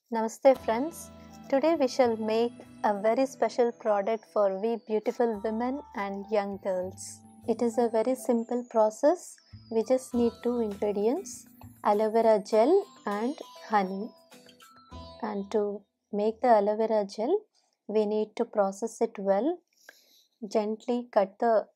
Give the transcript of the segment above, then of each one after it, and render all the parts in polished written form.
Namaste friends. Today we shall make a very special product for we beautiful women and young girls. It is a very simple process. We just need two ingredients, aloe vera gel and honey. And to make the aloe vera gel, we need to process it well. Gently cut the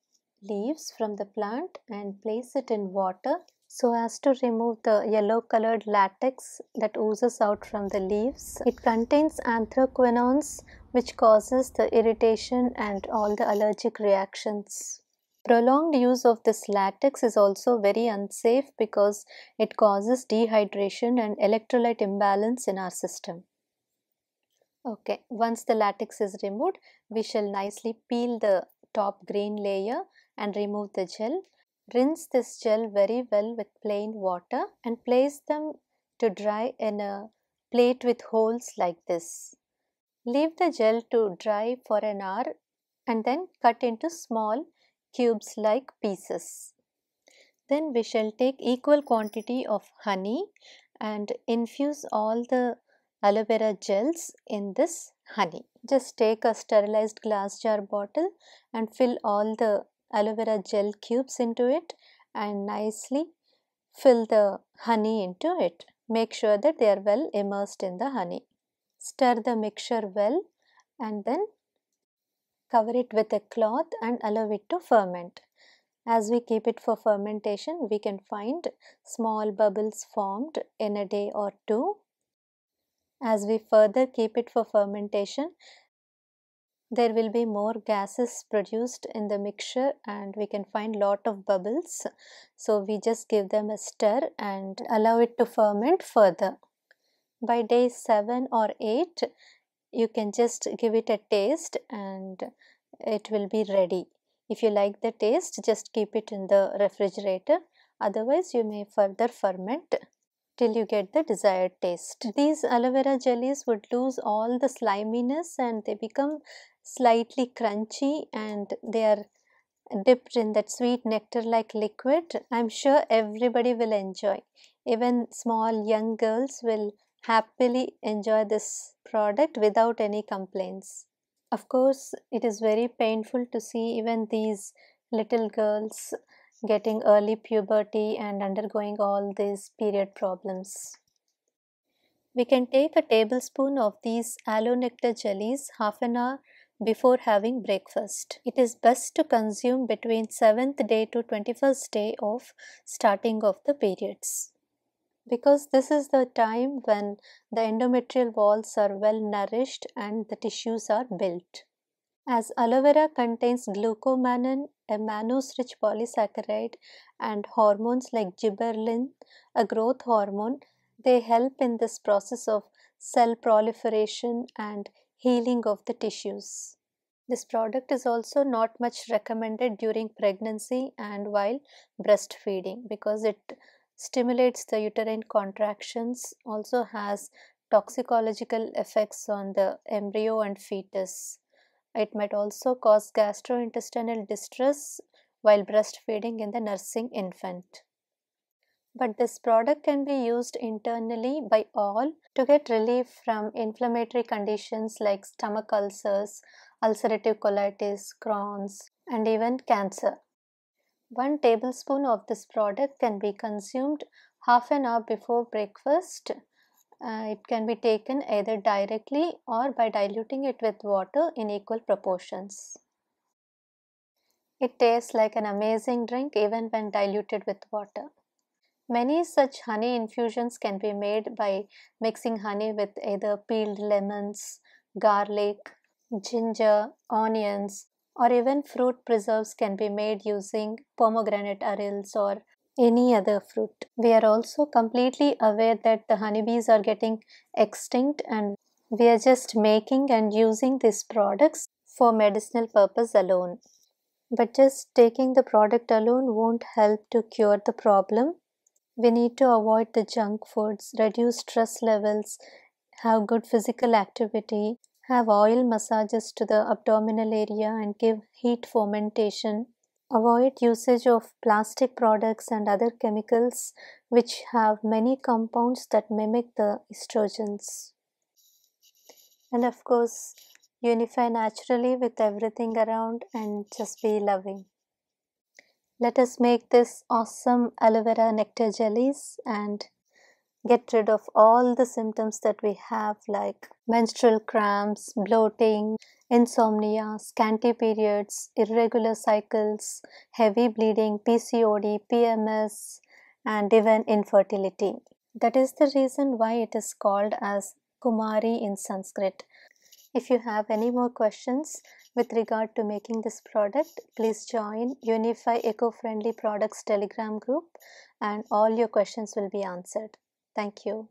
leaves from the plant and place it in water so as to remove the yellow colored latex that oozes out from the leaves. It contains anthraquinones which causes the irritation and all the allergic reactions. Prolonged use of this latex is also very unsafe because it causes dehydration and electrolyte imbalance in our system. Okay, once the latex is removed, we shall nicely peel the top green layer and remove the gel. Rinse this gel very well with plain water and place them to dry in a plate with holes like this. Leave the gel to dry for an hour and then cut into small cubes like pieces. Then we shall take equal quantity of honey and infuse all the aloe vera gels in this honey. Just take a sterilized glass jar bottle and fill all the aloe vera gel cubes into it and nicely fill the honey into it. Make sure that they are well immersed in the honey. Stir the mixture well and then cover it with a cloth and allow it to ferment. As we keep it for fermentation, we can find small bubbles formed in a day or two. As we further keep it for fermentation, there will be more gases produced in the mixture and we can find lot of bubbles. So we just give them a stir and allow it to ferment further. By day 7 or 8, you can just give it a taste and it will be ready. If you like the taste, just keep it in the refrigerator. Otherwise, you may further ferment till you get the desired taste. These aloe vera jellies would lose all the sliminess and they become slightly crunchy and they are dipped in that sweet nectar like liquid. I'm sure everybody will enjoy. Even small young girls will happily enjoy this product without any complaints. Of course, it is very painful to see even these little girls getting early puberty and undergoing all these period problems. We can take a tablespoon of these aloe nectar jellies half an hour before having breakfast. It is best to consume between 7th day to 21st day of starting of the periods, because this is the time when the endometrial walls are well nourished and the tissues are built. As aloe vera contains glucomannan, a mannose-rich polysaccharide, and hormones like gibberellin, a growth hormone, they help in this process of cell proliferation and healing of the tissues. This product is also not much recommended during pregnancy and while breastfeeding because it stimulates the uterine contractions, also has toxicological effects on the embryo and fetus. It might also cause gastrointestinal distress while breastfeeding in the nursing infant. But this product can be used internally by all to get relief from inflammatory conditions like stomach ulcers, ulcerative colitis, Crohn's, and even cancer. 1 tablespoon of this product can be consumed half an hour before breakfast. It can be taken either directly or by diluting it with water in equal proportions. It tastes like an amazing drink even when diluted with water. Many such honey infusions can be made by mixing honey with either peeled lemons, garlic, ginger, onions, or even fruit preserves can be made using pomegranate arils or any other fruit. We are also completely aware that the honeybees are getting extinct and we are just making and using these products for medicinal purpose alone. But just taking the product alone won't help to cure the problem. We need to avoid the junk foods, reduce stress levels, have good physical activity, have oil massages to the abdominal area and give heat fomentation. Avoid usage of plastic products and other chemicals which have many compounds that mimic the estrogens. And of course, unify naturally with everything around and just be loving. Let us make this awesome aloe vera nectar jellies and get rid of all the symptoms that we have, like menstrual cramps, bloating, insomnia, scanty periods, irregular cycles, heavy bleeding, PCOD, PMS, and even infertility. That is the reason why it is called as Kumari in Sanskrit. If you have any more questions with regard to making this product, please join Unify Eco-Friendly Products Telegram group and all your questions will be answered. Thank you.